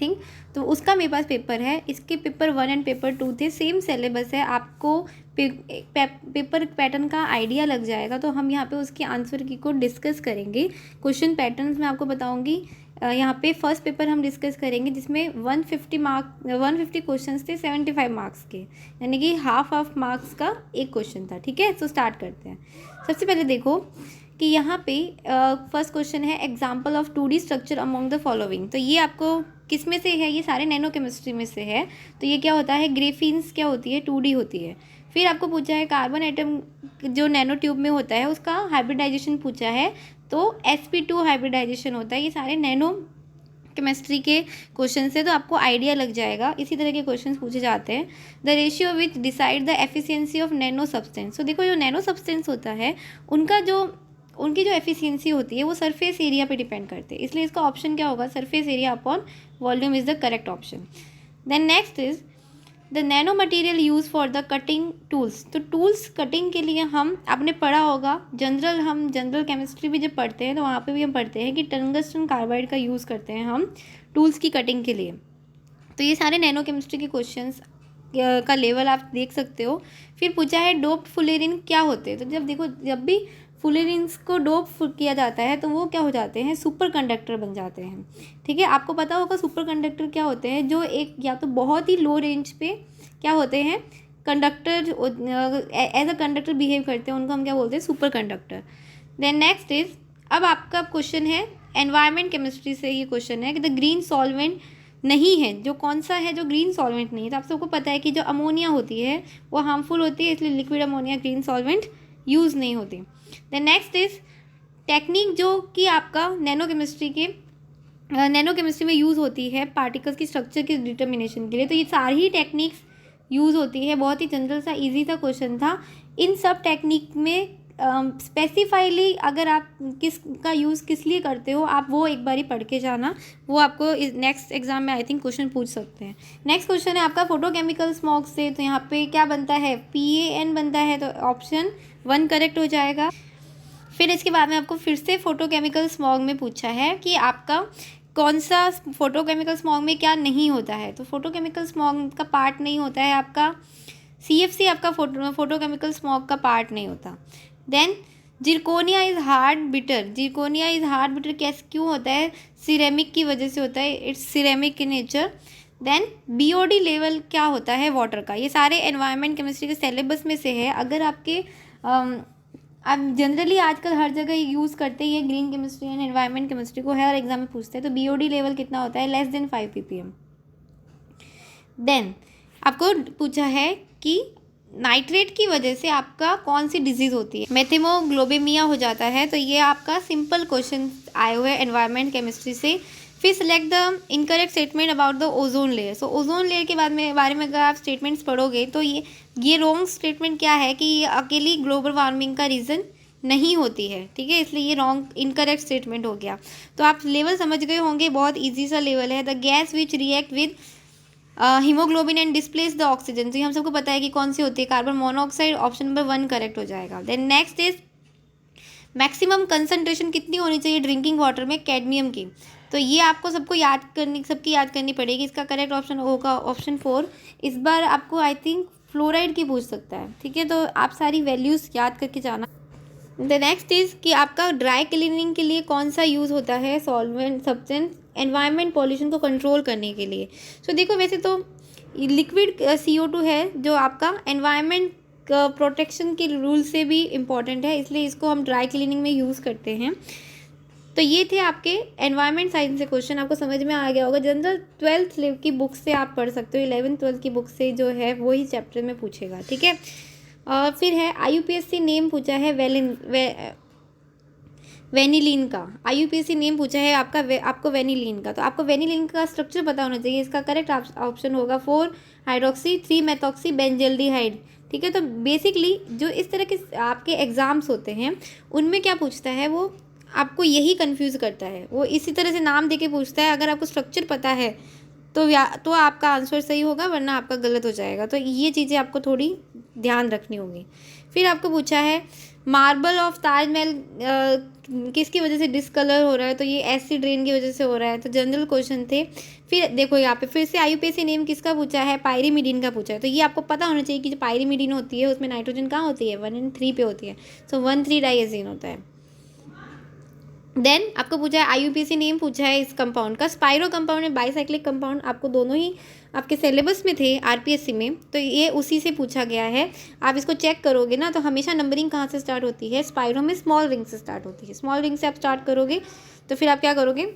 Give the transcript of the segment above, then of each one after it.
Think, तो उसका मेरे पास पेपर है। इसके पेपर 1 एंड पेपर 2 थे, सेम सिलेबस है, आपको पेपर पैटर्न का आइडिया लग जाएगा। तो हम यहाँ पे उसके आंसर की को डिस्कस करेंगे। क्वेश्चन पैटर्न्स मैं आपको बताऊँगी। यहाँ पे फर्स्ट पेपर हम डिस्कस करेंगे जिसमें 150 क्वेश्चंस थे 75 मार्क्स के, यानी कि हाफ मार्क्स का एक क्वेश्चन था। ठीक है, तो स्टार्ट करते हैं। सबसे पहले देखो कि यहाँ पे फर्स्ट क्वेश्चन है example of 2D structure among the following. तो ये आपको किस में से है? ये सारे नैनो केमिस्ट्री में से है। तो ये क्या होता है? ग्रेफीन्स क्या होती है? 2D होती है। फिर आपको पूछा है कार्बन एटम जो नैनो ट्यूब में होता है उसका हाइब्रिडाइजेशन पूछा है, तो sp2 हाइब्रिडाइजेशन होता है। ये सारे नैनो केमिस्ट्री के क्वेश्चन से, तो आपको आइडिया लग जाएगा। इसी तरह के क्वेश्चन पूछे जाते हैं। The ratio which decide the efficiency of nano substance. तो देखो, जो नैनो सब्सटेंस होता है उनकी जो एफिशिएंसी होती है वो सरफेस एरिया पे डिपेंड करते हैं, इसलिए इसका ऑप्शन क्या होगा? Surface area upon volume is the correct option. Then next is the nano material use for the cutting tools. तो टूल्स कटिंग के लिए हम आपने पढ़ा होगा, हम जनरल केमिस्ट्री भी जब पढ़ते हैं तो वहाँ पे भी हम पढ़ते हैं कि टंगस्टन कार्बाइड का यूज़ करते हैं हम टूल्स की कटिंग के लिए। तो ये सारे नैनो केमिस्ट्री के क्वेश्चंस का लेवल आप देख सकते हो। फिर पूछा है डोप्ड फुलेरिन क्या होते हैं। तो जब भी फुलेरिन्स को डोप किया जाता है तो वो क्या हो जाते हैं? सुपर कंडक्टर बन जाते हैं। ठीक है, आपको पता होगा सुपर कंडक्टर क्या होते हैं? जो एक या तो बहुत ही लो रेंज पे क्या होते हैं? Conductor as a conductor behave करते हैं, उनको हम क्या बोलते हैं? Super conductor. Then next is, अब आपका क्वेश्चन है एनवायरमेंट केमिस्ट्री से ये क्वेश्चन है कि द ग्रीन सॉल्वेंट नहीं है, जो कौन सा है जो ग्रीन सॉल्वेंट नहीं है? तो आप सबको पता है कि जो अमोनिया होती है वो हार्मफुल होती है, इसलिए liquid ammonia green solvent use नहीं होती। द नेक्स्ट इज टेक्निक जो कि आपका नैनो केमिस्ट्री में यूज़ होती है पार्टिकल्स की स्ट्रक्चर की डिटर्मिनेशन के लिए। तो ये सारी ही टेक्निक्स यूज़ होती है। बहुत ही जनरल सा इजी सा क्वेश्चन था। इन सब टेक्निक में स्पेसिफाइली अगर आप किसका यूज़ किस लिए करते हो, आप वो एक बारी पढ़ के जाना, वो आपको नेक्स्ट एग्जाम में आई थिंक क्वेश्चन पूछ सकते हैं। नेक्स्ट क्वेश्चन है आपका फोटोकेमिकल स्मॉग से। तो यहाँ पे क्या बनता है? PAN बनता है, तो ऑप्शन 1 करेक्ट हो जाएगा। फिर इसके बाद में आपको फिर से फोटोकेमिकल स्मॉग में पूछा है कि आपका कौन सा फोटोकेमिकल स्मॉग में क्या नहीं होता है। तो फोटोकेमिकल स्मॉग का पार्ट नहीं होता है आपका CFC, आपका फोटोकेमिकल स्मॉग का पार्ट नहीं होता। Then zirconia is hard bitter. Zirconia is hard bitter कैसे क्यों होता है? सिरेमिक की वजह से होता है, it's ceramic in nature. Then BOD level क्या होता है? वाटर का। ये सारे एनवायरनमेंट केमिस्ट्री के सिलेबस में से है। अगर आपके आप जनरली आजकल हर जगह यूज़ करते ही है green chemistry and environment chemistry को, हर एग्जाम में पूछते हैं। तो BOD लेवल कितना होता है? Less than 5 ppm। देन आपको पूछा है कि नाइट्रेट की वजह से आपका कौन सी डिजीज़ होती है? मेथेमोग्लोबिमिया हो जाता है। तो ये आपका सिंपल क्वेश्चन आए हुए एनवायरनमेंट केमिस्ट्री से। फिर select the incorrect statement about the ozone layer. So ozone layer के बारे में अगर आप स्टेटमेंट्स पढ़ोगे तो ये रॉन्ग स्टेटमेंट क्या है कि ये अकेली ग्लोबल वार्मिंग का रीज़न नहीं होती है। ठीक है, इसलिए ये रॉन्ग इनकरेक्ट स्टेटमेंट हो गया। तो आप लेवल समझ गए होंगे, बहुत ईजी सा लेवल है। The gas which react with haemoglobin and displace the oxygen. तो ये हम सबको पता है कि कौन सी होती है? Carbon monoxide. Option number 1 correct हो जाएगा। Then next is maximum concentration कितनी होनी चाहिए ड्रिंकिंग वाटर में कैडमियम की? तो ये आपको सबकी याद करनी पड़ेगी। इसका करेक्ट ऑप्शन होगा ऑप्शन 4। इस बार आपको आई थिंक फ्लोराइड की पूछ सकता है। ठीक है, तो आप सारी वैल्यूज़ याद करके जाना। द नेक्स्ट इज़ कि आपका ड्राई क्लीनिंग के लिए कौन सा यूज़ होता है? सॉल्वेंट सब्सटेंस एनवायरनमेंट पॉल्यूशन को कंट्रोल करने के लिए। सो देखो, वैसे तो लिक्विड CO2 है जो आपका एनवायरनमेंट प्रोटेक्शन के रूल से भी इम्पॉर्टेंट है, इसलिए इसको हम ड्राई क्लीनिंग में यूज़ करते हैं। तो ये थे आपके एनवायरनमेंट साइंस से क्वेश्चन। आपको समझ में आ गया होगा। जनरल 12th की बुक से आप पढ़ सकते हो, 11th 12th की बुक से जो है वही चैप्टर में पूछेगा। ठीक है, फिर है IUPAC नेम पूछा है वेनिलीन का। IUPAC नेम पूछा है आपको वेनिलीन का। तो आपको वेनिलीन का स्ट्रक्चर पता होना चाहिए। इसका करेक्ट ऑप्शन होगा 4 हाइड्रोक्सी 3 मेथॉक्सी बेंजल्डिहाइड। ठीक है, तो बेसिकली जो इस तरह के आपके एग्ज़ाम्स होते हैं उनमें क्या पूछता है, वो आपको यही कंफ्यूज करता है। वो इसी तरह से नाम देके पूछता है। अगर आपको स्ट्रक्चर पता है तो आपका आंसर सही होगा, वरना आपका गलत हो जाएगा। तो ये चीज़ें आपको थोड़ी ध्यान रखनी होगी। फिर आपको पूछा है मार्बल ऑफ ताजमहल किसकी वजह से डिसकलर हो रहा है, तो ये एसिड रेन की वजह से हो रहा है। तो जनरल क्वेश्चन थे। फिर देखो यहाँ पे फिर से IUPAC नेम किसका पूछा है, पायरीमिडीन का पूछा है। तो ये आपको पता होना चाहिए कि जो पायरीमिडीन होती है उसमें नाइट्रोजन कहाँ होती है, 1 और 3 पे होती है। सो 1,3-डाइएजीन होता है। देन आपको पूछा है IUPAC नेम पूछा है इस कंपाउंड का, स्पाइरो कंपाउंड है बाईसाइक्लिक कंपाउंड, आपको दोनों ही आपके सिलेबस में थे RPSC में, तो ये उसी से पूछा गया है। आप इसको चेक करोगे ना तो हमेशा नंबरिंग कहाँ से स्टार्ट होती है, स्पाइरो में स्मॉल रिंग से स्टार्ट होती है। स्मॉल रिंग से आप स्टार्ट करोगे तो फिर आप क्या करोगे,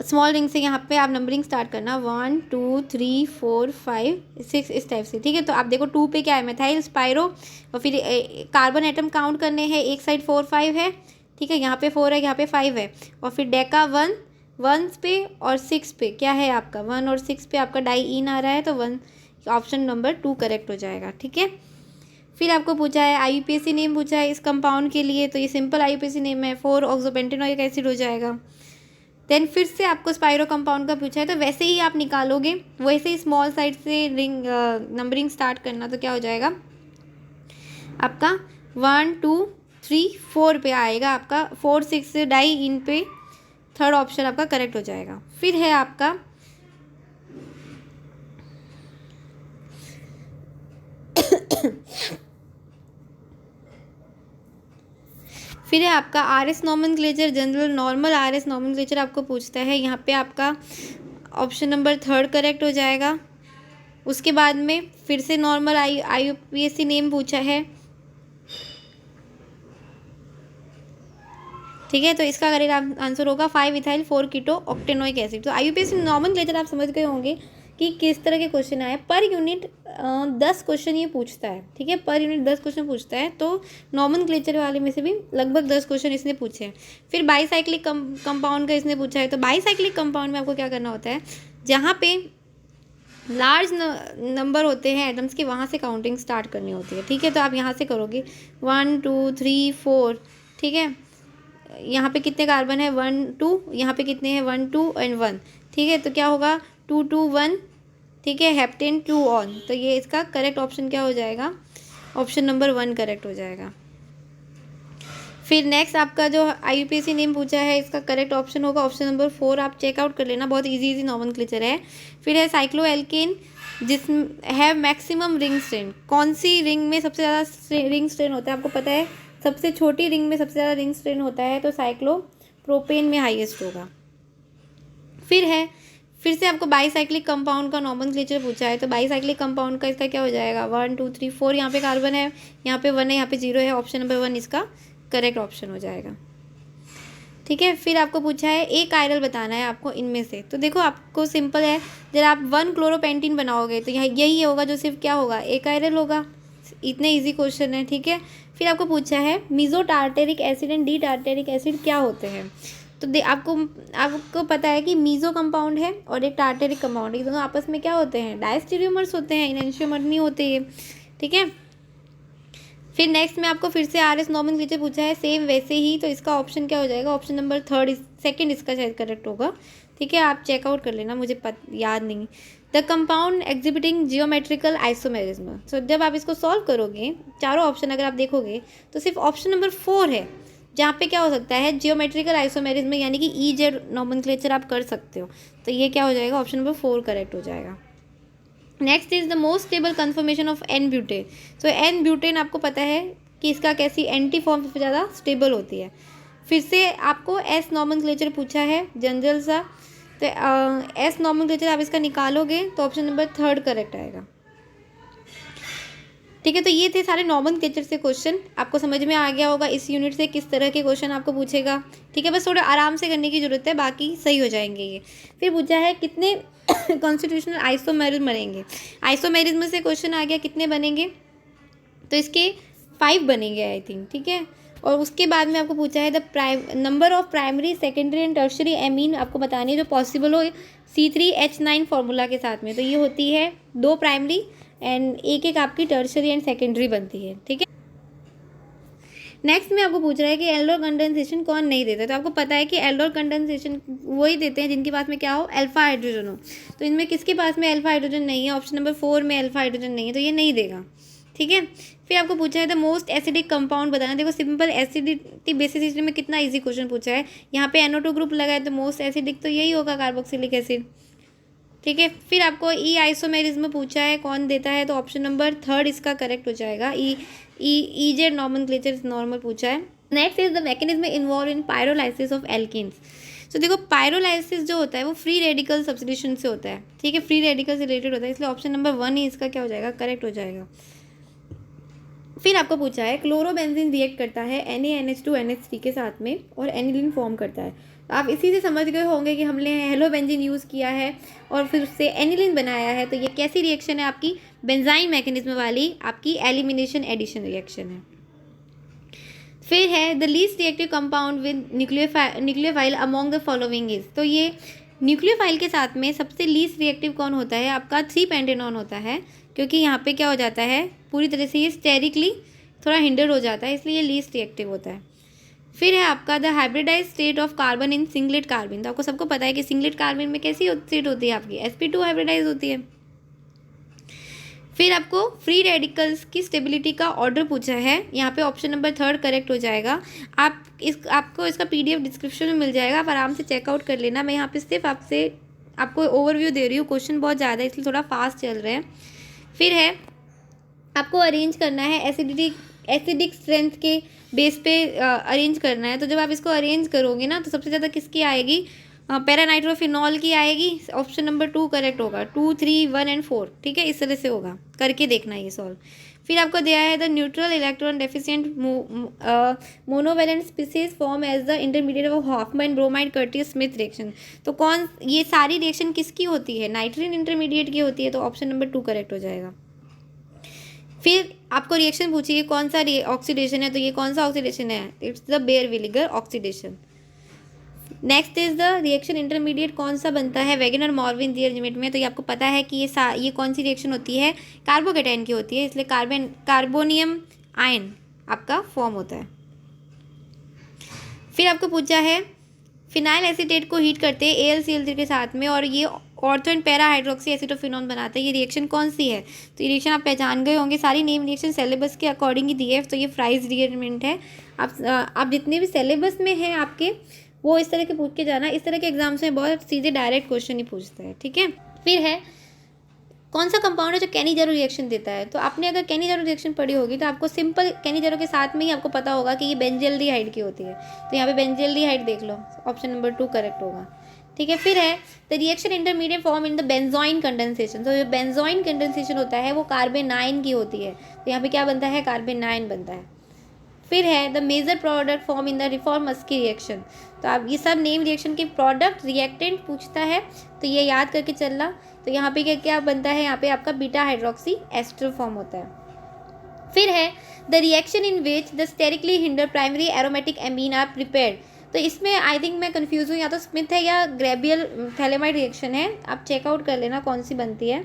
स्मॉल रिंग से यहाँ पे आप नंबरिंग स्टार्ट करना 1 2 3 4 5 6 इस टाइप से, ठीक है। तो आप देखो 2 पे क्या है, मिथाइल स्पाइरो, और फिर कार्बन एटम काउंट करने हैं, एक साइड 4 5 है, ठीक है, यहाँ पे 4 है, यहाँ पे 5 है, और फिर डेका 1 पे और 6 पे क्या है आपका 1 और 6 पे आपका डाई आ रहा है, तो 1 ऑप्शन नंबर 2 करेक्ट हो जाएगा, ठीक है। फिर आपको पूछा है IUPAC नेम पूछा है इस कंपाउंड के लिए, तो ये सिंपल IUPAC नेम है, 4-ऑक्सोपेंटेनोइक एसिड हो जाएगा। देन फिर से आपको स्पाइरो कंपाउंड का पूछा है, तो वैसे ही आप निकालोगे, वैसे ही स्मॉल साइड से रिंग नंबरिंग स्टार्ट करना, तो क्या हो जाएगा आपका 1 2 3 4 पे आएगा आपका, 4 6 डाई इन पे, थर्ड ऑप्शन आपका करेक्ट हो जाएगा। फिर है आपका फिर है आपका RS nomenclature, general normal RS nomenclature आपको पूछता है, यहाँ पे आपका ऑप्शन नंबर 3 करेक्ट हो जाएगा। उसके बाद में फिर से नॉर्मल IUPAC नेम पूछा है, ठीक है, तो इसका करेक्ट आंसर होगा 5-इथाइल-4-कीटो-ऑक्टेनोइक एसिड। तो IUPAC नॉमेनक्लेचर आप समझ गए होंगे कि किस तरह के क्वेश्चन आए। पर यूनिट 10 क्वेश्चन ये पूछता है, ठीक है, पर यूनिट 10 क्वेश्चन पूछता है, तो नॉमेनक्लेचर वाले में से भी लगभग 10 क्वेश्चन इसने पूछे हैं। फिर बाईसाइक्लिक कंपाउंड का इसने पूछा है, तो बाईसाइक्लिक कंपाउंड में आपको क्या करना होता है, जहाँ पे लार्ज नंबर होते हैं एटम्स के, वहाँ से काउंटिंग स्टार्ट करनी होती है, ठीक है। तो आप यहाँ से करोगे 1 2 3 4, ठीक है, यहाँ पे कितने कार्बन है 1 2, यहाँ पे कितने हैं 1 2 एंड 1, ठीक है, तो क्या होगा 2 2 1, ठीक है, हेप्टेन 2 ऑन, तो ये इसका करेक्ट ऑप्शन क्या हो जाएगा, ऑप्शन नंबर 1 करेक्ट हो जाएगा। फिर नेक्स्ट आपका जो IUPAC नेम पूछा है इसका करेक्ट ऑप्शन होगा ऑप्शन नंबर 4, आप चेकआउट कर लेना, बहुत इजी नॉमेनक्लेचर है। फिर है साइक्लोएल्केन, जिस है मैक्सिमम रिंग स्ट्रेन, कौन सी रिंग में सबसे ज़्यादा रिंग स्ट्रेन होता है आपको पता है, सबसे छोटी रिंग में सबसे ज़्यादा रिंग स्ट्रेन होता है, तो साइक्लोप्रोपेन में हाईएस्ट होगा। फिर से आपको बाईसाइक्लिक कंपाउंड का नॉमेनक्लेचर पूछा है, तो बाईसाइक्लिक कंपाउंड का इसका क्या हो जाएगा 1 2 3 4, यहाँ पे कार्बन है, यहाँ पे 1 है, यहाँ पे 0 है, ऑप्शन नंबर 1 इसका करेक्ट ऑप्शन हो जाएगा, ठीक है। फिर आपको पूछा है एक कायरल बताना है आपको इनमें से, तो देखो आपको सिंपल है, जब आप 1 क्लोरोपेंटीन बनाओगे तो यही होगा जो सिर्फ क्या होगा एक कायरल होगा, इतने इजी क्वेश्चन है, ठीक है। फिर आपको पूछा है meso tartaric acid and D tartaric acid क्या होते हैं, तो आपको पता है कि मीजो कंपाउंड है और एक टार्टेरिक कंपाउंड है, दोनों आपस में क्या होते हैं, डायस्टीरियोमर्स होते हैं, इनएंशियोमर नहीं होते ये, ठीक है। फिर नेक्स्ट में आपको फिर से RS नॉमेनक्लेचर पूछा है, सेम वैसे ही, तो इसका ऑप्शन क्या हो जाएगा, ऑप्शन नंबर 3 सेकंड इसका शायद करेक्ट होगा, ठीक है, आप चेकआउट कर लेना, मुझे याद नहीं। The compound exhibiting geometrical isomerism, so जब आप इसको सॉल्व करोगे चारों ऑप्शन अगर आप देखोगे तो सिर्फ ऑप्शन नंबर 4 है जहाँ पे क्या हो सकता है जियोमेट्रिकल आइसोमेरिज्म, यानी कि EZ नॉमेनक्लेचर आप कर सकते हो, तो ये क्या हो जाएगा ऑप्शन नंबर 4 करेक्ट हो जाएगा। Next is the most stable conformation of n butane, तो एन ब्यूटेन आपको पता है कि इसका कैसी एंटी फॉर्म सबसे ज़्यादा स्टेबल होती है। फिर से आपको S नॉमेनक्लेचर पूछा है जनरल सा, तो S नॉमेनक्लेचर आप इसका निकालोगे तो ऑप्शन नंबर 3 करेक्ट आएगा, ठीक है। तो ये थे सारे नॉमेनक्लेचर से क्वेश्चन, आपको समझ में आ गया होगा इस यूनिट से किस तरह के क्वेश्चन आपको पूछेगा, ठीक है, बस थोड़ा आराम से करने की ज़रूरत है, बाकी सही हो जाएंगे ये। फिर पूछा है कितने कॉन्स्टिट्यूशनल आइसोमेरिज्म बनेंगे, आइसोमेरिज्म से क्वेश्चन आ गया कितने बनेंगे, तो इसके 5 बनेंगे आई थिंक, ठीक है। और उसके बाद में आपको पूछा है the number of primary secondary and tertiary amine आपको बतानी है जो पॉसिबल हो C3H9 फार्मूला के साथ में, तो ये होती है 2 प्राइमरी एंड एक आपकी टर्शरी एंड सेकेंडरी बनती है, ठीक है। नेक्स्ट में आपको पूछ रहा है कि एल्डोर कंडेंसेशन कौन नहीं देता, तो आपको पता है कि एल्डोर कंडेंसेशन वही देते हैं जिनके पास में क्या हो अल्फा हाइड्रोजन हो, तो इनमें किसके पास में अल्फा हाइड्रोजन नहीं है, ऑप्शन नंबर 4 में अल्फा हाइड्रोजन नहीं है, तो ये नहीं देगा, ठीक है। फिर आपको पूछा है द मोस्ट एसिडिक कंपाउंड बताना। देखो सिंपल एसिडिटी बेसिस हिस्ट्री में कितना इजी क्वेश्चन पूछा है। यहाँ पे NO2 ग्रुप लगा है तो मोस्ट एसिडिक तो यही होगा, कार्बोक्सिलिक एसिड, ठीक है। फिर आपको ई आइसोमेरिज्म पूछा है, कौन देता है, तो ऑप्शन नंबर 3 इसका करेक्ट हो जाएगा। ईजेड नॉमेनक्लेचर नॉर्मल पूछा है। Next is the mechanism involve in pyrolysis of alkenes. तो देखो पायरोलाइसिस जो होता है वो फ्री रेडिकल सब्स्टिट्यूशन से होता है, ठीक है, फ्री रेडिकल से रिलेटेड होता है, इसलिए ऑप्शन नंबर 1 ही इसका क्या हो जाएगा, करेक्ट हो जाएगा। फिर आपको पूछा है क्लोरोबेंजीन रिएक्ट करता है NaNH2NH3 के साथ में और एनिलीन फॉर्म करता है। आप इसी से समझ गए होंगे कि हमने हेलोबेंजीन यूज़ किया है और फिर उससे एनिलीन बनाया है, तो ये कैसी रिएक्शन है आपकी, बेंजाइन मैकेनिज्म वाली आपकी एलिमिनेशन एडिशन रिएक्शन है। फिर है the least reactive compound with nucleophile among the following is. तो ये न्यूक्लियोफाइल के साथ में सबसे लीस्ट रिएक्टिव कौन होता है आपका, 3-पेंटेनॉन होता है, क्योंकि यहाँ पे क्या हो जाता है पूरी तरह से ये स्टेरिकली थोड़ा हिंडर हो जाता है, इसलिए ये लीस्ट रिएक्टिव होता है। फिर है आपका the hybridize state of carbon in singlet carbon. तो आपको सबको पता है कि सिंगलेट कार्बन में कैसी स्टेट होती है आपकी, sp2 हाइब्रिडाइज होती है। फिर आपको फ्री रेडिकल्स की स्टेबिलिटी का ऑर्डर पूछा है, यहाँ पे ऑप्शन नंबर 3 करेक्ट हो जाएगा। आपको इसका PDF डिस्क्रिप्शन में मिल जाएगा, आप आराम से चेकआउट कर लेना। मैं यहाँ पे सिर्फ आपको ओवरव्यू दे रही हूँ, क्वेश्चन बहुत ज़्यादा है इसलिए थोड़ा फास्ट चल रहे हैं। फिर है आपको अरेंज करना है एसिडिक स्ट्रेंथ के बेस पे अरेंज करना है। तो जब आप इसको अरेंज करोगे ना तो सबसे ज़्यादा किसकी आएगी, पैरानाइट्रोफिनॉल की आएगी। ऑप्शन नंबर 2 करेक्ट होगा, 2, 3, 1 एंड 4, ठीक है, इस तरह से होगा, करके देखना ये सॉल्व। फिर आपको दिया है the neutral electron deficient monovalent species form as the intermediate of Hofmann bromide Curtius Smith reaction. तो कौन, ये सारी रिएक्शन किसकी होती है, नाइट्रोजन इंटरमीडिएट की होती है, तो ऑप्शन नंबर 2 करेक्ट हो जाएगा। फिर आपको रिएक्शन पूछिए कौन सा ऑक्सीडेशन है, तो ये कौन सा ऑक्सीडेशन है, इट्स द बेयर विनेगर oxidation. Next is the reaction intermediate कौन सा बनता है वेगनर मॉर्विन रीअरेंजमेंट में, तो ये आपको पता है कि ये कौन सी रिएक्शन होती है, कार्बोकेटाइन की होती है, इसलिए कार्बोनियम आयन आपका फॉर्म होता है। फिर आपको पूछा है फिनाइल एसीटेट को हीट करते हैं AlCl3 के साथ में और ये ortho and para hydroxy acetophenone बनाता है, ये रिएक्शन कौन सी है, तो ये रिएक्शन आप पहचान गए होंगे, सारी नेम रिएक्शन सिलेबस के अकॉर्डिंग ही दी है, तो ये फ्राइज रीअरेंजमेंट है। आप जितने भी सिलेबस में हैं आपके वो इस तरह के पूछ के जाना, इस तरह के एग्जाम्स में बहुत सीधे डायरेक्ट क्वेश्चन ही पूछते हैं, ठीक है। फिर है कौन सा कंपाउंड है जो कैनिजारो रिएक्शन देता है, तो आपने अगर कैनिजारो रिएक्शन पढ़ी होगी तो आपको सिंपल कैनिजारो के साथ में ही आपको पता होगा कि ये बेंजल्डिहाइड की होती है, तो यहाँ पे बेंजल्डिहाइड देख लो, ऑप्शन नंबर 2 करेक्ट होगा, ठीक है। फिर है the reaction intermediate form in the benzoin condensation. तो जो बेंजोइन कंडेंसेशन होता है वो कार्बेनाइन की होती है, तो यहाँ पे क्या बनता है, कार्बेनाइन बनता है। फिर है the major product form in the Reformatsky reaction. तो आप ये सब नेम रिएक्शन के प्रोडक्ट रिएक्टेंट पूछता है, तो ये याद करके चलना। तो यहाँ पे क्या क्या बनता है, यहाँ पे आपका बीटा हाइड्रोक्सी एस्टर फॉर्म होता है। फिर है the reaction in which the sterically hinder primary aromatic amine are prepared. तो इसमें आई थिंक मैं कंफ्यूज हूँ, या तो स्मिथ है या ग्रेबियल थैलेमाइड रिएक्शन है, आप चेकआउट कर लेना कौन सी बनती है।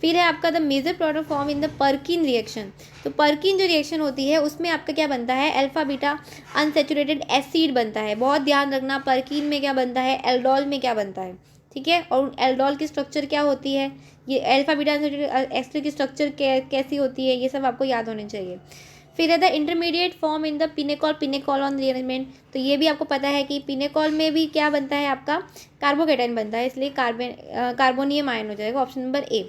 फिर है आपका the major product form in the Perkin reaction. तो पर्किन जो रिएक्शन होती है उसमें आपका क्या बनता है, अल्फा बीटा अनसैचुरेटेड एसिड बनता है, बहुत ध्यान रखना पर्किन में क्या बनता है, एल्डोल में क्या बनता है, ठीक है। और एल्डोल की स्ट्रक्चर क्या होती है, ये अल्फा बीटा अनसैचुरेटेड एसिड की स्ट्रक्चर कैसी होती है, ये सब आपको याद होने चाहिए। फिर है the intermediate form in the pinacol rearrangement. तो ये भी आपको पता है कि पिनेकॉल में भी क्या बनता है आपका, कार्बोकेटाइन बनता है, इसलिए कार्बोनियम आयन हो जाएगा, option number A।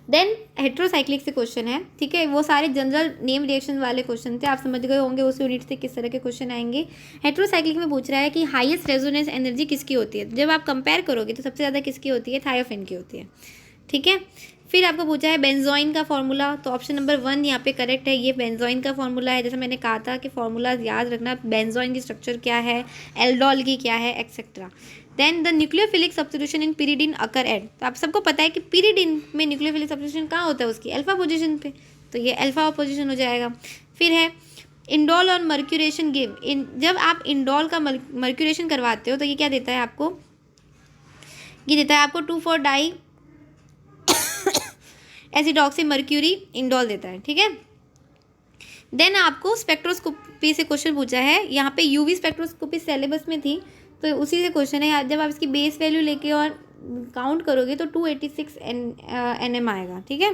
Then heterocyclic से क्वेश्चन है, ठीक है, वो सारे जनरल नेम रिएक्शन वाले क्वेश्चन थे, आप समझ गए होंगे उस यूनिट से किस तरह के क्वेश्चन आएंगे। हेट्रोसाइक्लिक में पूछ रहा है कि हाईएस्ट रेजोनेंस एनर्जी किसकी होती है, जब आप कंपेयर करोगे तो सबसे ज़्यादा किसकी होती है, थायोफिन की होती है, ठीक है। फिर आपको पूछा है बेंजोइन का फॉर्मूला, तो ऑप्शन नंबर 1 यहाँ पे करेक्ट है, ये बेंजोइन का फॉर्मूला है। जैसे मैंने कहा था कि फॉर्मूला याद रखना, बेंजोइन की स्ट्रक्चर क्या है, एल्डोल की क्या है, etcetera. Then the nucleophilic substitution in pyridine occur at. तो आप सबको पता है कि पिरिडिन में न्यूक्लियोफिलिक सब्स्टिट्यूशन कहाँ होता है, उसकी अल्फा पोजीशन पे, तो ये अल्फा पोजीशन हो जाएगा। फिर है इंडोल और मर्क्यूरेशन गिव जब आप इंडोल का मर्क्यूरेशन करवाते हो तो ये क्या देता है आपको, ये देता है आपको 2,4 डाई एसिडॉक्सी मर्क्यूरी इंडोल देता है, ठीक है। देन आपको स्पेक्ट्रोस्कोपी से क्वेश्चन पूछा है, यहाँ पे यूवी स्पेक्ट्रोस्कोपी सिलेबस में थी तो उसी से क्वेश्चन है, जब आप इसकी बेस वैल्यू लेके और काउंट करोगे तो 286 nm आएगा, ठीक है।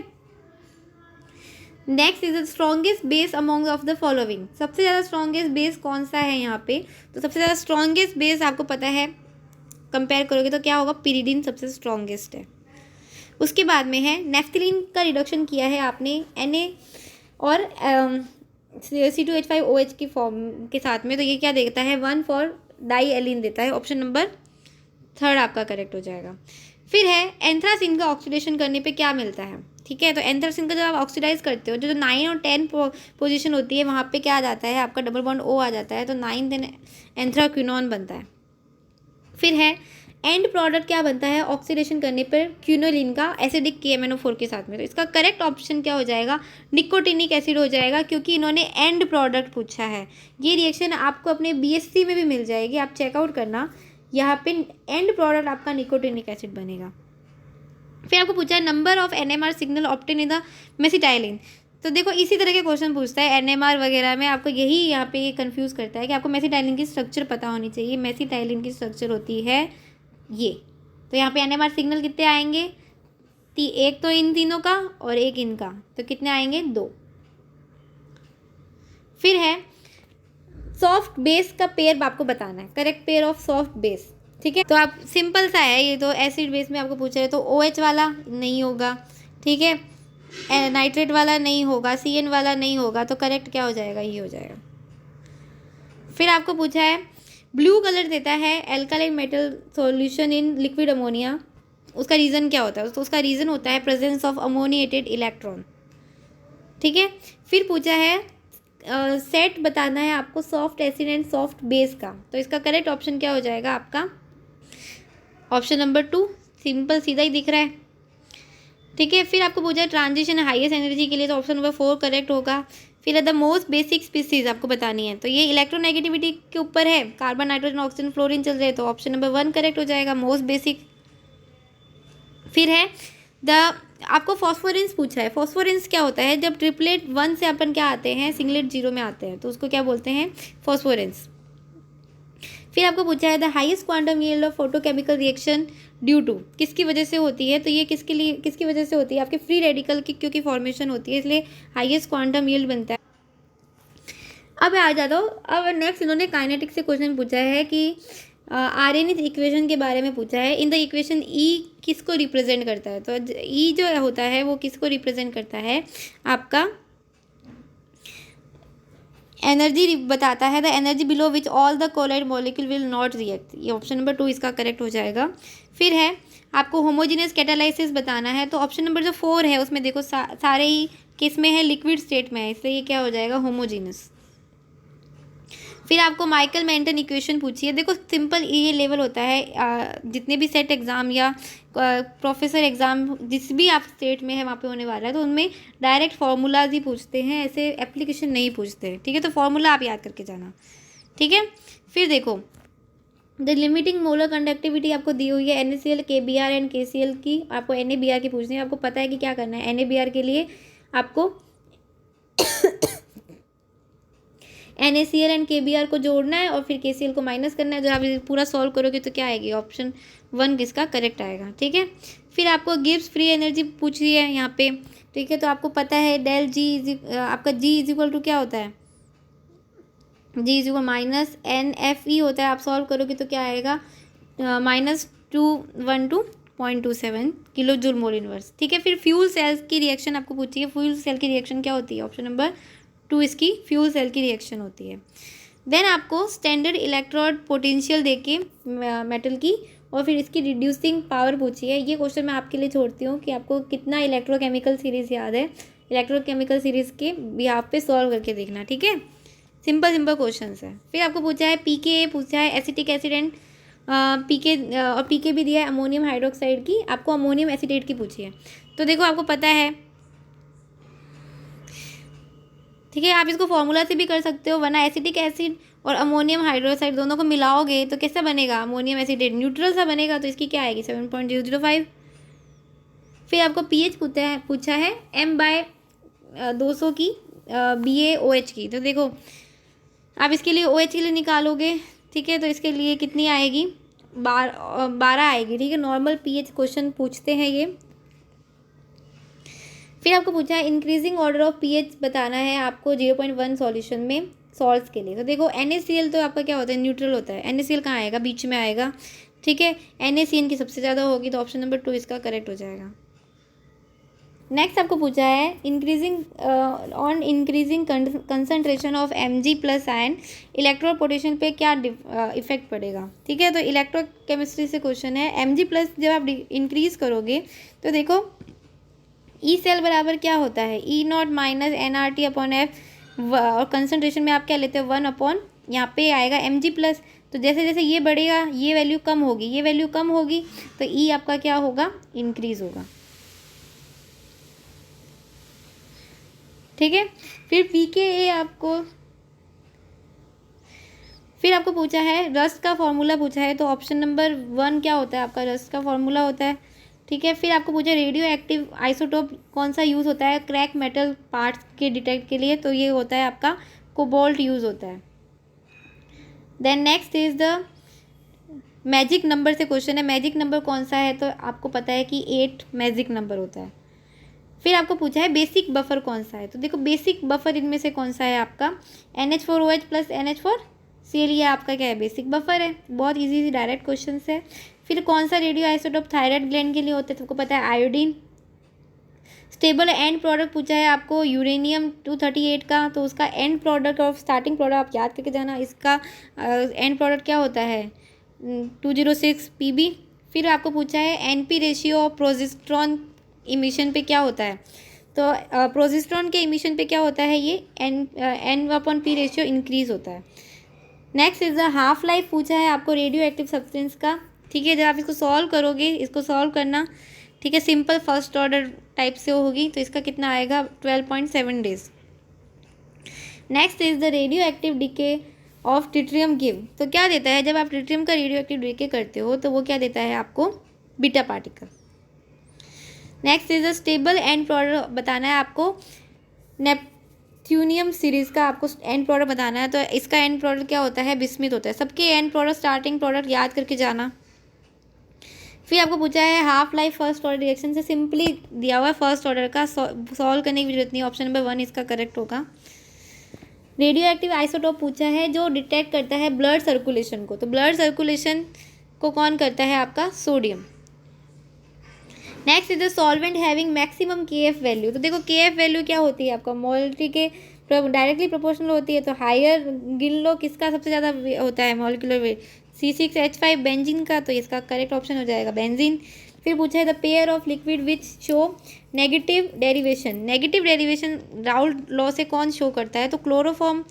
Next is the strongest base among of the following, सबसे ज़्यादा स्ट्रॉन्गेस्ट बेस कौन सा है यहाँ पे, तो सबसे ज़्यादा स्ट्रॉन्गेस्ट बेस आपको पता है, कंपेयर करोगे तो क्या होगा, पिरिडीन सबसे स्ट्रॉन्गेस्ट है। उसके बाद में है नेफ्थलीन का रिडक्शन किया है आपने Na और C2H5OH की फॉर्म के साथ में, तो ये क्या देता है, 1 डाई एलिन देता है। ऑप्शन नंबर 3 आपका करेक्ट हो जाएगा। फिर है एंथ्रासिन का ऑक्सीडेशन करने पे क्या मिलता है, ठीक है, तो एंथ्रासिन का जब आप ऑक्सीडाइज करते हो, जो 9 और 10 पोजीशन होती है वहाँ पे क्या आ जाता है आपका, डबल बॉन्ड O आ जाता है, तो 9 देन एंथ्राक्विनोन बनता है। फिर है एंड प्रोडक्ट क्या बनता है ऑक्सीडेशन करने पर क्यूनोलिन का एसिडिक KMnO4 के साथ में, तो इसका करेक्ट ऑप्शन क्या हो जाएगा, निकोटिनिक एसिड हो जाएगा, क्योंकि इन्होंने एंड प्रोडक्ट पूछा है। ये रिएक्शन आपको अपने BSc में भी मिल जाएगी, आप चेकआउट करना, यहाँ पे एंड प्रोडक्ट आपका निकोटिनिक एसिड बनेगा। फिर आपको पूछा है number of NMR signal obtain in the mesitylene, तो देखो इसी तरह के क्वेश्चन पूछता है NMR वगैरह में, आपको यही यहाँ पे कंफ्यूज करता है कि आपको मेसिटाइलिन की स्ट्रक्चर पता होनी चाहिए। मेसिटाइलिन की स्ट्रक्चर होती है ये, तो यहाँ पे NMR सिग्नल कितने आएंगे, एक तो इन तीनों का और एक इनका, तो कितने आएंगे, 2। फिर है सॉफ्ट बेस का पेयर आपको बताना है, correct pair of soft base, ठीक है, तो आप सिंपल सा है ये, तो एसिड बेस में आपको पूछा है, तो OH वाला नहीं होगा, ठीक है, नाइट्रेट वाला नहीं होगा, CN वाला नहीं होगा, तो करेक्ट क्या हो जाएगा, ये हो जाएगा। फिर आपको पूछा है ब्लू कलर देता है alkaline metal solution in liquid ammonia, उसका रीज़न क्या होता है, तो उसका रीज़न होता है प्रेजेंस ऑफ अमोनिएटेड इलेक्ट्रॉन, ठीक है। फिर पूछा है सेट बताना है आपको soft acid and soft base का, तो इसका करेक्ट ऑप्शन क्या हो जाएगा आपका, ऑप्शन नंबर 2, सिंपल सीधा ही दिख रहा है, ठीक है। फिर आपको पूछा है ट्रांजिशन हाईएस्ट एनर्जी के लिए, तो ऑप्शन नंबर 4 करेक्ट होगा। फिर द मोस्ट बेसिक स्पीसीज आपको बतानी है, तो ये इलेक्ट्रोनेगेटिविटी के ऊपर है, कार्बन नाइट्रोजन ऑक्सीजन फ्लोरीन चल रहे हैं, तो ऑप्शन नंबर 1 करेक्ट हो जाएगा, मोस्ट बेसिक। फिर है आपको फॉस्फोरेंस पूछा है, फॉस्फोरेंस क्या होता है, जब ट्रिपलेट 1 से अपन क्या आते हैं, सिंगलेट 0 में आते हैं, तो उसको क्या बोलते हैं, फॉस्फोरेंस। फिर आपको पूछा है the highest quantum yield of photochemical reaction due to, किसकी वजह से होती है, तो ये किसकी वजह से होती है, आपके फ्री रेडिकल की क्योंकि फॉर्मेशन होती है, इसलिए हाईएस्ट क्वांटम यील्ड बनता है। अब आ जाता हूँ, अब नेक्स्ट इन्होंने काइनेटिक से क्वेश्चन पूछा है कि आर्यनिक इक्वेशन के बारे में पूछा है। इन द इक्वेशन E किसको रिप्रेजेंट करता है, तो E जो होता है वो किसको रिप्रेजेंट करता है, आपका एनर्जी बताता है, the energy below which all the collide molecule will not react, ये ऑप्शन नंबर 2 इसका करेक्ट हो जाएगा। फिर है आपको होमोजीनियस कैटालाइसिस बताना है, तो ऑप्शन नंबर जो 4 है उसमें देखो सारे ही किस में है, लिक्विड स्टेट में है, इसलिए ये क्या हो जाएगा, होमोजीनियस। फिर आपको माइकल मेंटन इक्वेशन पूछी है, देखो सिंपल ये लेवल होता है, जितने भी सेट एग्ज़ाम या प्रोफेसर एग्ज़ाम जिस भी आप स्टेट में है वहाँ पे होने वाला है, तो उनमें डायरेक्ट फार्मूलाज ही पूछते हैं, ऐसे एप्लीकेशन नहीं पूछते, ठीक है, तो फार्मूला आप याद करके जाना, ठीक है। फिर देखो द लिमिटिंग मोलर कंडक्टिविटी आपको दी हुई है NaCl KBr एंड KCl की, आपको NaBr की पूछनी है, आपको पता है कि क्या करना है, NaBr के लिए आपको NaCl एंड KBr को जोड़ना है और फिर KCl को माइनस करना है, जब आप पूरा सॉल्व करोगे तो क्या आएगी, ऑप्शन 1 किसका करेक्ट आएगा, ठीक है। फिर आपको गिब्स फ्री एनर्जी पूछी है यहाँ पे, ठीक है, तो आपको पता है डेल G आपका G इज इक्वल टू क्या होता है, G is equal minus NFE होता है, आप सॉल्व करोगे तो क्या आएगा, -212.27 किलो जूल मोल इनवर्स, ठीक है। फिर फ्यूल सेल्स की रिएक्शन आपको पूछी है, फ्यूल सेल की रिएक्शन क्या होती है, ऑप्शन नंबर 2 इसकी फ्यूल सेल की रिएक्शन होती है। देन आपको स्टैंडर्ड इलेक्ट्रोड पोटेंशियल देके मेटल की और फिर इसकी रिड्यूसिंग पावर पूछी है, ये क्वेश्चन मैं आपके लिए छोड़ती हूँ कि आपको कितना इलेक्ट्रोकेमिकल सीरीज़ याद है, इलेक्ट्रोकेमिकल सीरीज़ के बिहाफ पे सॉल्व करके देखना, ठीक है, सिंपल क्वेश्चन है। फिर आपको पूछा है PKA पूछा है एसिटिक एसिड एंड PK और PK भी दिया है अमोनियम हाइड्रोक्साइड की, आपको अमोनियम एसिटेट की पूछी है, तो देखो आपको पता है, ठीक है, आप इसको फॉर्मूला से भी कर सकते हो, वरना एसिटिक एसिड और अमोनियम हाइड्रोक्साइड दोनों को मिलाओगे तो कैसा बनेगा, अमोनियम एसिटेट न्यूट्रल सा बनेगा, तो इसकी क्या आएगी 7.005। फिर आपको pH पूछा है M/200 की BaOH की, तो देखो आप इसके लिए OH के लिए निकालोगे, ठीक है, तो इसके लिए कितनी आएगी, 12 आएगी, ठीक है, नॉर्मल pH क्वेश्चन पूछते हैं ये। फिर आपको पूछा है इंक्रीजिंग ऑर्डर ऑफ पीएच बताना है आपको 0.1 सॉल्यूशन में सॉल्ट्स के लिए। तो देखो NaCl तो आपका क्या होता है, न्यूट्रल होता है। NaCl कहाँ आएगा, बीच में आएगा, ठीक है। NaCN की सबसे ज़्यादा होगी, तो ऑप्शन नंबर 2 इसका करेक्ट हो जाएगा। नेक्स्ट आपको पूछा है increasing concentration of Mg plus ion electropotential पे क्या इफेक्ट पड़ेगा, ठीक है। तो इलेक्ट्रोकेमिस्ट्री से क्वेश्चन है। Mg प्लस जब आप इंक्रीज करोगे तो देखो ई सेल बराबर क्या होता है, E0 minus NRT upon F, और कंसनट्रेशन में आप क्या लेते हो 1 अपॉन, यहाँ पे आएगा Mg प्लस। तो जैसे जैसे ये बढ़ेगा ये वैल्यू कम होगी, ये वैल्यू कम होगी, तो ई आपका क्या होगा, इंक्रीज होगा, ठीक है। फिर pKa फिर आपको पूछा है रस्ट का फॉर्मूला पूछा है, तो ऑप्शन नंबर 1 क्या होता है आपका, रस्ट का फॉर्मूला होता है, ठीक है। फिर आपको पूछा रेडियो एक्टिव आइसोटोप कौन सा यूज़ होता है क्रैक मेटल पार्ट्स के डिटेक्ट के लिए, तो ये होता है आपका कोबाल्ट यूज़ होता है। Then next is the magic number से क्वेश्चन है, मैजिक नंबर कौन सा है, तो आपको पता है कि 8 मैजिक नंबर होता है। फिर आपको पूछा है बेसिक बफर कौन सा है, तो देखो बेसिक बफर इनमें से कौन सा है आपका, NH4OH प्लस NH4Cl, ये आपका क्या है, बेसिक बफर है। बहुत इजी डायरेक्ट क्वेश्चन है। फिर कौन सा रेडियो आइसोटोप थायराइड ग्लैंड के लिए होता है, तुमको पता है आयोडीन। स्टेबल एंड प्रोडक्ट पूछा है आपको यूरेनियम 238 का, तो उसका एंड प्रोडक्ट और स्टार्टिंग प्रोडक्ट आप याद करके जाना, इसका एंड प्रोडक्ट क्या होता है 206 Pb। फिर आपको पूछा है NP ratio of progesterone emission पे क्या होता है, तो प्रोजेस्टेरॉन के इमिशन पे क्या होता है, ये N/P रेशियो इंक्रीज होता है। Next is the half life पूछा है आपको रेडियो एक्टिव सब्सटेंस का, ठीक है। जब आप इसको सॉल्व करोगे, इसको सॉल्व करना, ठीक है, सिंपल फर्स्ट ऑर्डर टाइप से होगी, तो इसका कितना आएगा 12.7 days. Next is the radio active decay of tritium give, तो क्या देता है जब आप ट्रिटियम का रेडियो एक्टिव डिके करते हो, तो वो क्या देता है आपको, beta particle. Next is the stable and product बताना है आपको, नेपथ्यूनियम सीरीज का आपको एंड प्रोडक्ट बताना है, तो इसका एंड प्रोडक्ट क्या होता है, बिस्मिथ होता है। सबके एंड प्रोडक्ट स्टार्टिंग प्रोडक्ट याद करके जाना। फिर आपको पूछा है half life first order reaction से, सिंपली दिया हुआ है फर्स्ट ऑर्डर का, सॉल्व करने की जरूरत नहीं, ऑप्शन नंबर 1 इसका करेक्ट होगा। रेडियो एक्टिव आइसोटोप पूछा है जो डिटेक्ट करता है ब्लड सर्कुलेशन को, तो ब्लड सर्कुलेशन को कौन करता है आपका, sodium. Next is the solvent having maximum KF value, तो देखो KF वैल्यू क्या होती है आपका, मोलिटी के डायरेक्टली प्रोपोर्शनल होती है, तो हायर गिन लो किसका सबसे ज़्यादा होता है मॉलिक्यूलर वेट, C6H5 बेंजीन का, तो इसका करेक्ट ऑप्शन हो जाएगा बेंजीन। फिर पूछा है the pair of liquid which show negative derivation, negative derivation Raoult law से कौन शो करता है, तो क्लोरोफॉर्म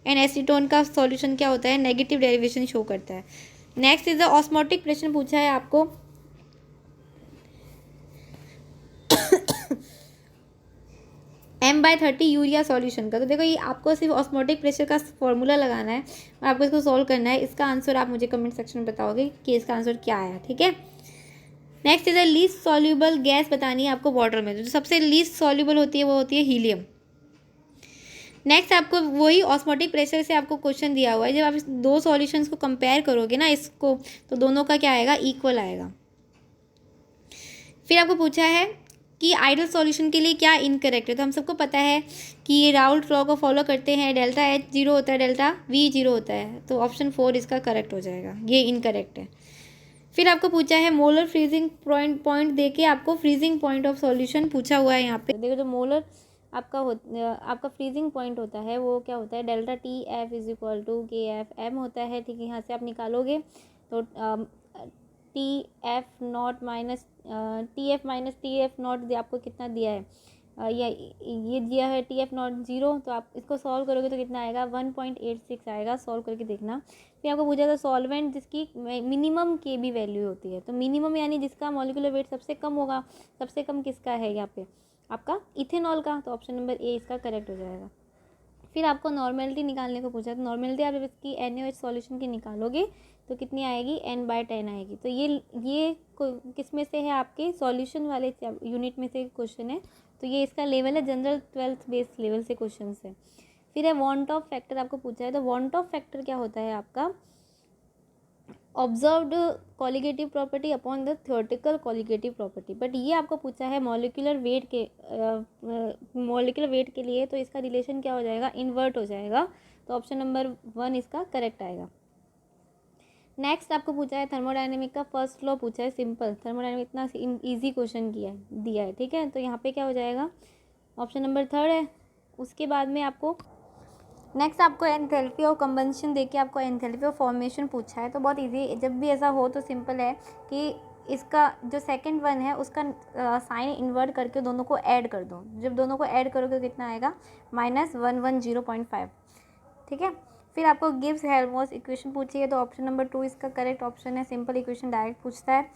एंड एसीटोन का सॉल्यूशन क्या होता है, नेगेटिव डेरिवेशन शो करता है। Next is the osmotic pressure पूछा है आपको M/30 यूरिया सॉल्यूशन का, तो देखो ये आपको सिर्फ ऑस्मोटिक प्रेशर का फॉर्मूला लगाना है और आपको इसको सॉल्व करना है। इसका आंसर आप मुझे कमेंट सेक्शन में बताओगे कि इसका आंसर क्या आया, ठीक है। Next is the least soluble gas बतानी है आपको वाटर में, जो सबसे लीस्ट सॉल्यूबल होती है वो होती है हीलियम। नेक्स्ट आपको वही ऑस्मोटिक प्रेशर से आपको क्वेश्चन दिया हुआ है, जब आप इस दो सॉल्यूशंस को कंपेयर करोगे ना इसको, तो दोनों का क्या आएगा, इक्वल आएगा। फिर आपको पूछा है कि आइडल सॉल्यूशन के लिए क्या इनकरेक्ट है, तो हम सबको पता है कि ये राउल्ट लॉ को फॉलो करते हैं, डेल्टा H 0 होता है, डेल्टा V 0 होता है, तो ऑप्शन 4 इसका करेक्ट हो जाएगा, ये इनकरेक्ट है। फिर आपको पूछा है मोलर फ्रीजिंग पॉइंट दे के आपको फ्रीजिंग पॉइंट ऑफ सॉल्यूशन पूछा हुआ है। यहाँ पे देखो जो मोलर आपका फ्रीजिंग पॉइंट होता है वो क्या होता है, delta TF is equal to KFM होता है, ठीक है। यहाँ से आप निकालोगे तो TF0 माइनस TF0 आपको कितना दिया है, ये दिया है TF0 0, तो आप इसको सॉल्व करोगे तो कितना आएगा 1.86 आएगा, सॉल्व करके देखना। फिर आपको पूछा था सॉल्वेंट जिसकी मिनिमम KB वैल्यू होती है, तो मिनिमम यानी जिसका मॉलिक्यूलर वेट सबसे कम होगा, सबसे कम किसका है यहाँ पे आपका इथेनॉल का, तो ऑप्शन नंबर A इसका करेक्ट हो जाएगा। फिर आपको नॉर्मेलिटी निकालने को पूछा, तो नॉर्मेलिटी आप जब इसकी NaOH सॉल्यूशन की निकालोगे तो कितनी आएगी, N/10 आएगी। तो ये किस में से है, आपके सॉल्यूशन वाले यूनिट में से क्वेश्चन है, तो ये इसका लेवल है जनरल 12th बेस लेवल से क्वेश्चन है। फिर है वांट ऑफ फैक्टर आपको पूछा है, तो वांट ऑफ फैक्टर क्या होता है आपका, observed colligative property upon the theoretical colligative property, but ये आपको पूछा है मॉलिक्यूलर वेट के लिए, तो इसका रिलेशन क्या हो जाएगा, इन्वर्ट हो जाएगा, तो ऑप्शन नंबर 1 इसका करेक्ट आएगा। नेक्स्ट आपको पूछा है थर्मोडायनेमिक का फर्स्ट लॉ पूछा है, सिंपल थर्मोडायनेमिक इतना इजी क्वेश्चन दिया है, ठीक है, तो यहाँ पे क्या हो जाएगा, ऑप्शन नंबर 3 है। उसके बाद में आपको नेक्स्ट आपको एंथैल्पी ऑफ कंबंशन देके आपको एंथैल्पी ऑफ फॉर्मेशन पूछा है, तो बहुत इजी, जब भी ऐसा हो तो सिंपल है कि इसका जो सेकंड वन है उसका साइन इन्वर्ट करके दोनों को ऐड कर दो, जब दोनों को ऐड करोगे तो कितना आएगा, -110.5, ठीक है। फिर आपको गिब्स हेल्महोल्ट्ज इक्वेशन पूछी है, तो ऑप्शन नंबर 2 इसका करेक्ट ऑप्शन है, सिंपल इक्वेशन डायरेक्ट पूछता है।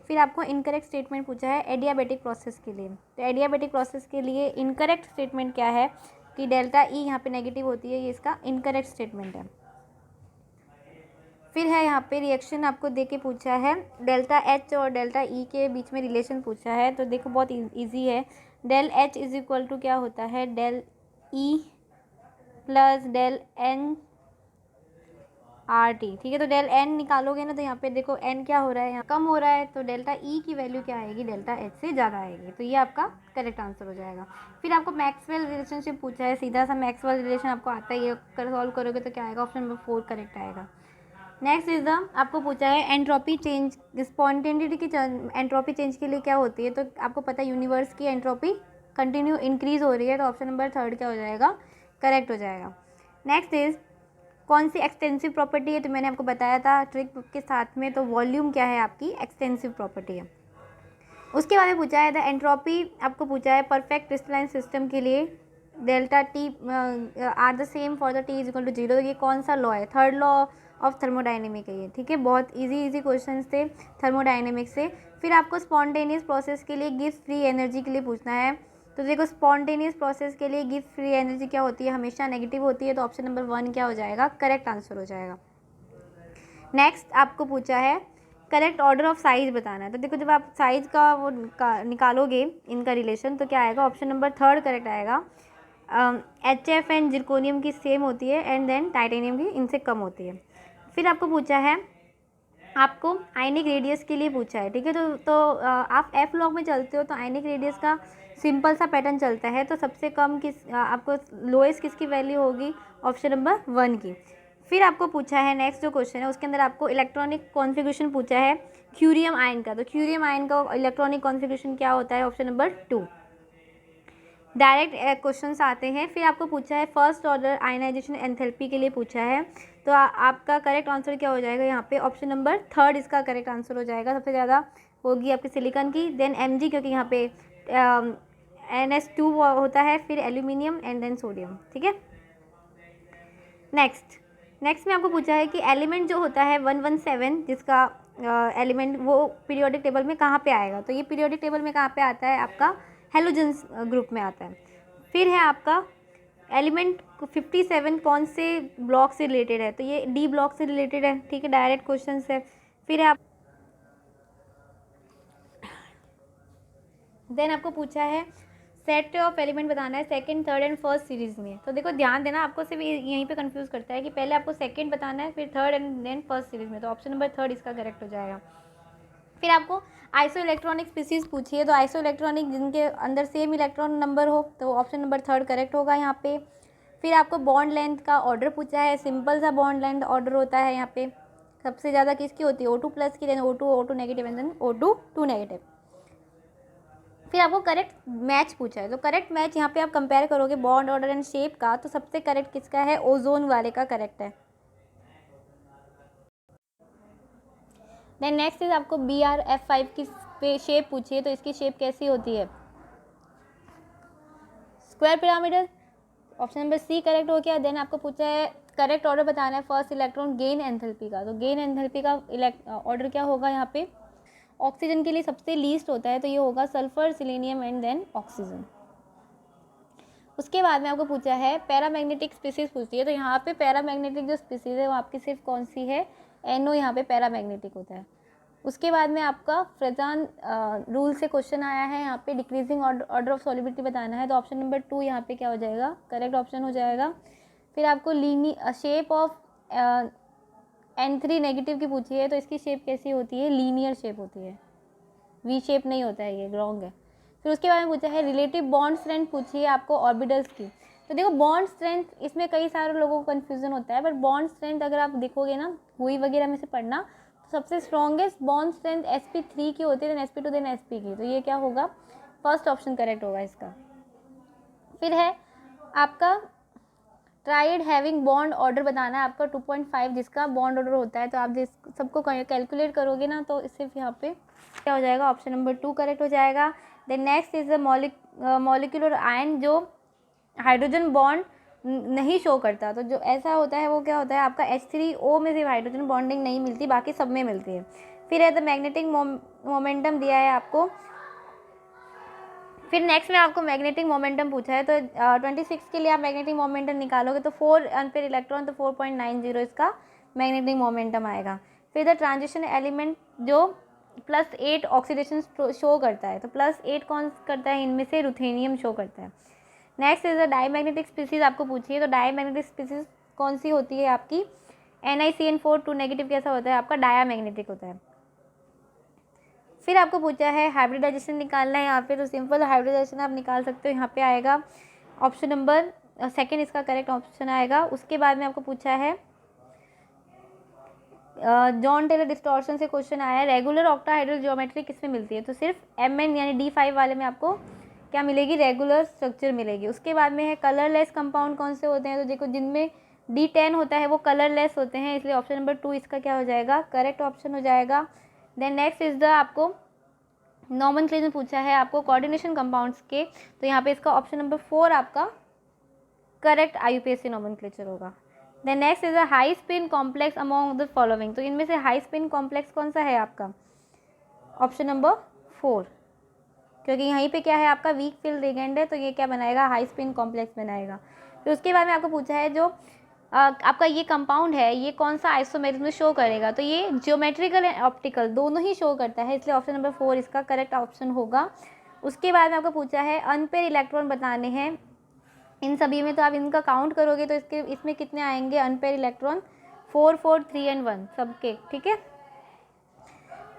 फिर आपको इनकरेक्ट स्टेटमेंट पूछा है एडियाबेटिक प्रोसेस के लिए, तो एडियाबेटिक प्रोसेस के लिए इनकरेक्ट स्टेटमेंट क्या है कि डेल्टा ई यहाँ पे नेगेटिव होती है, ये इसका इनकरेक्ट स्टेटमेंट है। फिर है यहाँ पे रिएक्शन आपको दे के पूछा है, डेल्टा एच और डेल्टा ई के बीच में रिलेशन पूछा है, तो देखो बहुत इजी है, del H is equal to क्या होता है, del E plus del n R T, ठीक है, तो डेल एन निकालोगे ना तो यहाँ पे देखो एन क्या हो रहा है, यहाँ कम हो रहा है, तो डेल्टा ई की वैल्यू क्या आएगी, डेल्टा एच से ज़्यादा आएगी, तो ये आपका करेक्ट आंसर हो जाएगा। फिर आपको मैक्सवेल रिलेशनशिप पूछा है, सीधा सा मैक्सवेल रिलेशन आपको आता है, ये सॉल्व करोगे तो क्या आएगा, ऑप्शन नंबर 4 करेक्ट आएगा। नेक्स्ट इज द आपको पूछा है एंट्रोपी चेंज, स्पॉन्टेनिटी की एंट्रोपी चेंज के लिए क्या होती है, तो आपको पता है यूनिवर्स की एंट्रोपी कंटिन्यू इंक्रीज हो रही है, तो ऑप्शन नंबर 3 क्या हो जाएगा, करेक्ट हो जाएगा। नेक्स्ट इज कौन सी एक्सटेंसिव प्रॉपर्टी है, तो मैंने आपको बताया था ट्रिक के साथ में, तो वॉल्यूम क्या है आपकी एक्सटेंसिव प्रॉपर्टी है। उसके बाद में पूछा है द एंट्रोपी आपको पूछा है परफेक्ट क्रिस्टलाइन सिस्टम के लिए delta T are the same for the T is equal to 0, ये कौन सा लॉ है, थर्ड लॉ ऑफ थर्मोडाइनेमिक है ये, ठीक है, बहुत इजी क्वेश्चन थे थर्मोडाइनेमिक से। फिर आपको स्पॉन्टेनियस प्रोसेस के लिए गिव्स फ्री एनर्जी के लिए पूछना है, तो देखो स्पॉन्टेनियस प्रोसेस के लिए गिव्स फ्री एनर्जी क्या होती है, हमेशा नेगेटिव होती है, तो ऑप्शन नंबर 1 क्या हो जाएगा, करेक्ट आंसर हो जाएगा। नेक्स्ट आपको पूछा है करेक्ट ऑर्डर ऑफ साइज बताना है, तो देखो जब आप साइज का वो निकालोगे इनका रिलेशन, तो क्या आएगा, ऑप्शन नंबर 3 करेक्ट आएगा। HF एंड जिरकोनियम की सेम होती है एंड देन टाइटेनियम की इनसे कम होती है। फिर आपको पूछा है आपको आयनिक रेडियस के लिए पूछा है, ठीक है, तो आप एफ लॉग में चलते हो तो आयनिक रेडियस का सिंपल सा पैटर्न चलता है, तो सबसे कम आपको लोएस्ट किसकी वैल्यू होगी, ऑप्शन नंबर 1 की। फिर आपको पूछा है नेक्स्ट जो क्वेश्चन है उसके अंदर आपको इलेक्ट्रॉनिक कॉन्फ़िगरेशन पूछा है क्यूरियम आयन का, तो क्यूरियम आयन का इलेक्ट्रॉनिक कॉन्फ़िगरेशन क्या होता है, ऑप्शन नंबर 2। डायरेक्ट क्वेश्चंस आते हैं। फिर आपको पूछा है फर्स्ट ऑर्डर आयनाइजेशन एंथैल्पी के लिए पूछा है, तो आपका करेक्ट आंसर क्या हो जाएगा, यहाँ पे ऑप्शन नंबर 3 इसका करेक्ट आंसर हो जाएगा, सबसे ज़्यादा होगी आपके सिलिकॉन की, देन Mg क्योंकि यहाँ पे NS2 होता है, फिर एल्यूमिनियम एंड देन सोडियम, ठीक है। नेक्स्ट में आपको पूछा है कि एलिमेंट जो होता है 117 जिसका एलिमेंट वो पीरियोडिक टेबल में कहाँ पे आएगा, तो ये पीरियोडिक टेबल में कहाँ पे आता है, आपका हेलोजेंस ग्रुप में आता है। फिर है आपका एलिमेंट 57 कौन से ब्लॉक से रिलेटेड है, तो ये डी ब्लॉक से रिलेटेड है, ठीक है, डायरेक्ट क्वेश्चन है। फिर है आप देन आपको पूछा है सेट ऑफ एलिमेंट बताना है second, third and first series में, तो देखो ध्यान देना, आपको सिर्फ यहीं पे कंफ्यूज करता है कि पहले आपको सेकंड बताना है फिर third and then first series में, तो ऑप्शन नंबर 3 इसका करेक्ट हो जाएगा। फिर आपको आइसो इलेक्ट्रॉनिक स्पीसीज पूछी है, तो आइसो इलेक्ट्रॉनिक जिनके अंदर सेम इलेक्ट्रॉन नंबर हो, तो ऑप्शन नंबर 3 करेक्ट होगा यहाँ पे। फिर आपको बॉन्ड लेंथ का ऑर्डर पूछा है, सिंपल सा बॉन्ड लेंथ ऑर्डर होता है यहाँ पे, सबसे ज़्यादा किसकी होती है, O2 प्लस की, then O2 negative and then O2 negative. फिर आपको करेक्ट मैच पूछा है, तो करेक्ट मैच यहाँ पे आप कंपेयर करोगे बॉन्ड ऑर्डर एंड शेप का, तो सबसे करेक्ट किसका है, ओजोन वाले का करेक्ट है। देन नेक्स्ट इज आपको BrF5 की शेप पूछी है, तो इसकी शेप कैसी होती है, square pyramidal, option number C correct हो गया। देन आपको पूछा है करेक्ट ऑर्डर बताना है फर्स्ट इलेक्ट्रॉन गेन एंथैल्पी का, तो गेन एंथैल्पी का ऑर्डर क्या होगा, यहाँ पे ऑक्सीजन के लिए सबसे लीस्ट होता है, तो ये होगा sulphur, selenium and then oxygen. उसके बाद में आपको पूछा है पैरामैग्नेटिक स्पीसीज पूछती है, तो यहाँ पे पैरामैग्नेटिक जो स्पीसीज है वो आपकी सिर्फ कौन सी है, NO यहाँ पे पैरामैग्नेटिक होता है। उसके बाद में आपका फ्रेजान रूल से क्वेश्चन आया है, यहाँ पे डिक्रीजिंग ऑर्डर ऑफ सॉलिबिलिटी बताना है, तो ऑप्शन नंबर 2 यहाँ पे क्या हो जाएगा, करेक्ट ऑप्शन हो जाएगा। फिर आपको शेप ऑफ N3 नेगेटिव की पूछी है तो इसकी शेप कैसी होती है, लीनियर शेप होती है, वी शेप नहीं होता है, ये रॉन्ग है। फिर उसके बाद में पूछा है रिलेटिव बॉन्ड स्ट्रेंथ पूछी है आपको ऑर्बिटल्स की। तो देखो बॉन्ड स्ट्रेंथ इसमें कई सारे लोगों को कन्फ्यूजन होता है, बट बॉन्ड स्ट्रेंथ अगर आप देखोगे ना हुई वगैरह में से पढ़ना, तो सबसे स्ट्रॉन्गेस्ट बॉन्ड स्ट्रेंथ sp3 की होती है, देन sp2 देन sp की। तो ये क्या होगा, फर्स्ट ऑप्शन करेक्ट होगा इसका। फिर है आपका ट्राइड हैविंग बॉन्ड ऑर्डर बताना है आपका 2.5 जिसका बॉन्ड ऑर्डर होता है। तो आप जिस सबको कैलकुलेट करोगे ना तो सिर्फ यहाँ पे क्या हो जाएगा, ऑप्शन नंबर 2 करेक्ट हो जाएगा। Then next is the molecular ion जो हाइड्रोजन बॉन्ड नहीं शो करता। तो जो ऐसा होता है वो क्या होता है आपका H3O में सिर्फ हाइड्रोजन बॉन्डिंग नहीं मिलती, बाकी सब में मिलती है। फिर है द मैग्नेटिक मोमेंटम दिया है आपको। फिर नेक्स्ट में आपको मैग्नेटिक मोमेंटम पूछा है, तो 26 के लिए आप मैग्नेटिक मोमेंटम निकालोगे तो 4 अनपेयर इलेक्ट्रॉन, तो 4.90 इसका मैग्नेटिक मोमेंटम आएगा। फिर द ट्रांजिशन एलिमेंट जो +8 ऑक्सीडेशन शो करता है, तो +8 कौन करता है, इनमें से रुथेनियम शो करता है। Next is the diamagnetic species आपको पूछिए, तो डाईमैग्नेटिक स्पीसीज कौन सी होती है आपकी, NiCN4 2 नेगेटिव कैसा होता है आपका, डायामैग्नेटिक होता है। फिर आपको पूछा है हाइब्रिडाइजेशन निकालना है यहाँ पे, तो सिंपल हाइब्रिडाइजेशन आप निकाल सकते हो, यहाँ पे आएगा ऑप्शन नंबर 2 इसका करेक्ट ऑप्शन आएगा। उसके बाद में आपको पूछा है जॉन टेलर डिस्टॉर्शन से क्वेश्चन आया है, रेगुलर ऑक्टाहाइड्रल ज्योमेट्री किसमें मिलती है, तो सिर्फ Mn यानी D5 वाले में आपको क्या मिलेगी, रेगुलर स्ट्रक्चर मिलेगी। उसके बाद में है कलरलेस कंपाउंड कौन से होते हैं, तो देखो जिनमें D10 होता है वो कलरलेस होते हैं, इसलिए ऑप्शन नंबर 2 इसका क्या हो जाएगा, करेक्ट ऑप्शन हो जाएगा। देन नेक्स्ट इज द आपको नॉमेनक्लेचर पूछा है आपको कोऑर्डिनेशन कंपाउंड्स के, तो यहाँ पे इसका ऑप्शन नंबर 4 आपका करेक्ट IUPAC नॉमेनक्लेचर होगा। Then next is a high spin complex among the following, तो इनमें से हाई स्पिन कॉम्प्लेक्स कौन सा है आपका, ऑप्शन नंबर 4, क्योंकि यहीं पे क्या है आपका वीक फील्ड लिगेंड है, तो ये क्या बनाएगा, हाई स्पिन कॉम्प्लेक्स बनाएगा। फिर उसके बाद में आपको पूछा है जो आपका ये कंपाउंड है ये कौन सा आइसोमेरिज्म में शो करेगा, तो ये ज्योमेट्रिकल एंड ऑप्टिकल दोनों ही शो करता है, इसलिए ऑप्शन नंबर 4 इसका करेक्ट ऑप्शन होगा। उसके बाद में आपको पूछा है अनपेयर इलेक्ट्रॉन बताने हैं इन सभी में, तो आप इनका काउंट करोगे तो इसमें कितने आएंगे अनपेयर इलेक्ट्रॉन, 4 4 3 एंड 1 सबके, ठीक है।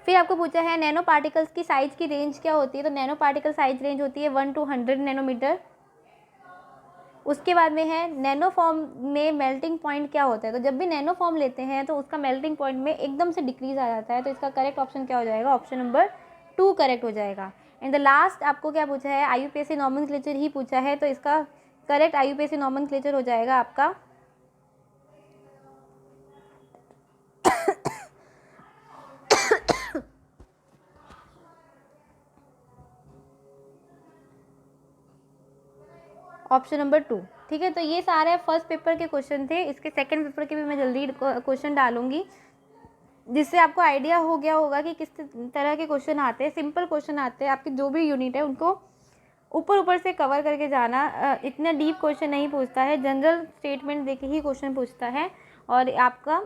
फिर आपको पूछा है नैनो पार्टिकल्स की साइज की रेंज क्या होती है, तो नैनो पार्टिकल साइज रेंज होती है 1 to 100 नैनोमीटर। उसके बाद में है नैनो फॉर्म में मेल्टिंग पॉइंट क्या होता है, तो जब भी नैनो फॉर्म लेते हैं तो उसका मेल्टिंग पॉइंट में एकदम से डिक्रीज आ जाता है, तो इसका करेक्ट ऑप्शन क्या हो जाएगा, ऑप्शन नंबर 2 करेक्ट हो जाएगा। एंड द लास्ट आपको क्या पूछा है, IUPAC नॉमेनक्लेचर ही पूछा है, तो इसका करेक्ट IUPAC नॉमेनक्लेचर हो जाएगा आपका ऑप्शन नंबर 2, ठीक है। तो ये सारे फर्स्ट पेपर के क्वेश्चन थे, इसके सेकंड पेपर के भी मैं जल्दी क्वेश्चन डालूंगी, जिससे आपको आइडिया हो गया होगा कि किस तरह के क्वेश्चन आते हैं। सिंपल क्वेश्चन आते हैं, आपकी जो भी यूनिट है उनको ऊपर ऊपर से कवर करके जाना, इतना डीप क्वेश्चन नहीं पूछता है, जनरल स्टेटमेंट देके ही क्वेश्चन पूछता है। और आपका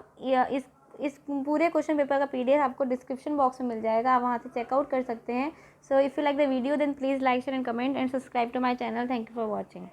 इस पूरे क्वेश्चन पेपर का PDF आपको डिस्क्रिप्शन बॉक्स में मिल जाएगा, आप वहाँ से चेकआउट कर सकते हैं। So if you like the video then please like share and comment and subscribe to my channel. Thank you for watching.